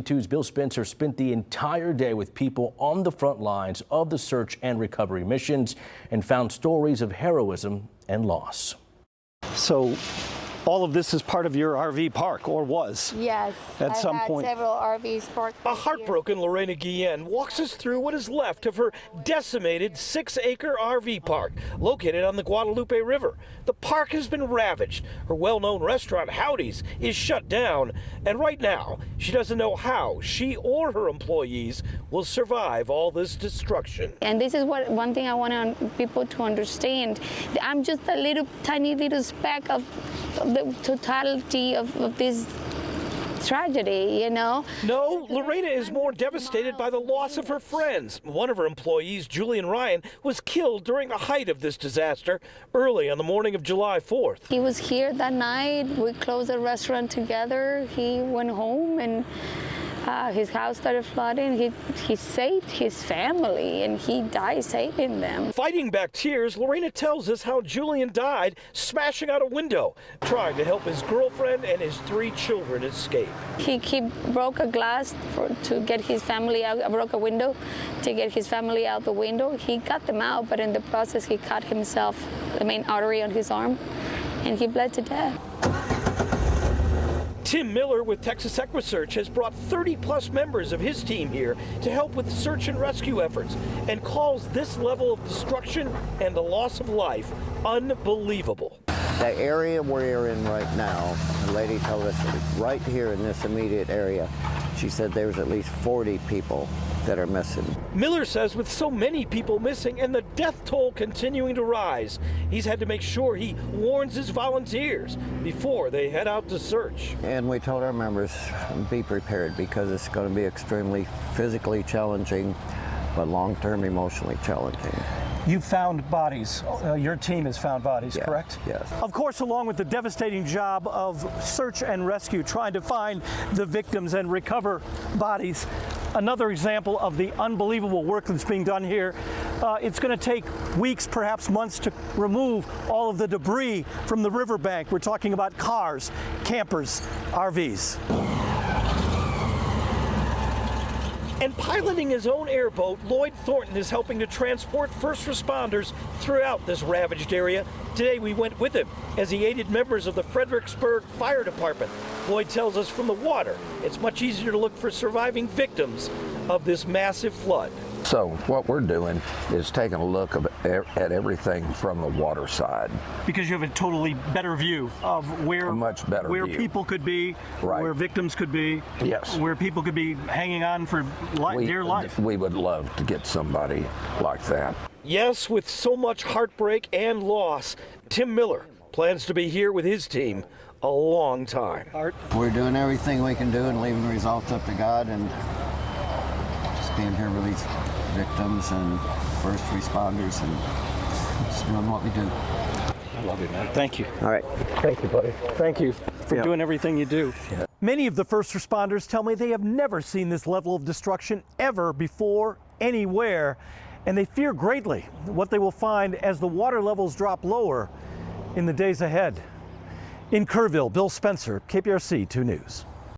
KPRC2's Bill Spencer spent the entire day with people on the front lines of the search and recovery missions and found stories of heroism and loss. So all of this is part of your RV park, or was? Yes. At some point. Several RVs parked. A heartbroken Lorena Guillen walks us through what is left of her decimated 6-acre RV park located on the Guadalupe River. The park has been ravaged. Her well-known restaurant, Howdy's, is shut down. And right now, she doesn't know how she or her employees will survive all this destruction. And this is one thing I want people to understand. I'm just a tiny little speck of the totality of this tragedy, you know? No, Lorena is more devastated by the loss of her friends. One of her employees, Julian Ryan, was killed during the height of this disaster early on the morning of July 4th. He was here that night. We closed the restaurant together. He went home and his house started flooding. He saved his family and he died saving them. Fighting back tears, Lorena tells us how Julian died smashing out a window, trying to help his girlfriend and his 3 children escape. He broke a glass to get his family out, broke a window to get his family out the window. He got them out, but in the process he cut himself, the main artery on his arm, and he bled to death. Tim Miller with Texas EquiSearch has brought 30-plus members of his team here to help with search and rescue efforts and calls this level of destruction and the loss of life unbelievable. The area we're in right now, the lady told us that right here in this immediate area, she said there's at least 40 people that are missing. Miller says with so many people missing and the death toll continuing to rise, he's had to make sure he warns his volunteers before they head out to search. And we told our members, be prepared because it's going to be extremely physically challenging, but long-term emotionally challenging. You found bodies. Your team has found bodies, Yes, correct? yes. Of course, along with the devastating job of search and rescue, trying to find the victims and recover bodies. Another example of the unbelievable work that's being done here. It's going to take weeks, perhaps months, to remove all of the debris from the riverbank. We're talking about cars, campers, RVs. And piloting his own airboat, Lloyd Thornton is helping to transport first responders throughout this ravaged area. Today we went with him as he aided members of the Fredericksburg Fire Department. Lloyd tells us from the water, it's much easier to look for surviving victims of this massive flood. So what we're doing is taking a look at everything from the water side. Because you have a totally better view of where, A much better where view. people could be, Right. where victims could be, Yes. where people could be hanging on for dear life. We would love to get somebody like that. Yes, with so much heartbreak and loss, Tim Miller plans to be here with his team a long time. We're doing everything we can do and leaving the results up to God and just being here with these victims and first responders and just doing what we do. I love you, man. Thank you. All right. Thank you, buddy. Thank you for Yeah. doing everything you do. Yeah. Many of the first responders tell me they have never seen this level of destruction ever before, anywhere, and they fear greatly what they will find as the water levels drop lower in the days ahead. In Kerrville, Bill Spencer, KPRC 2 News.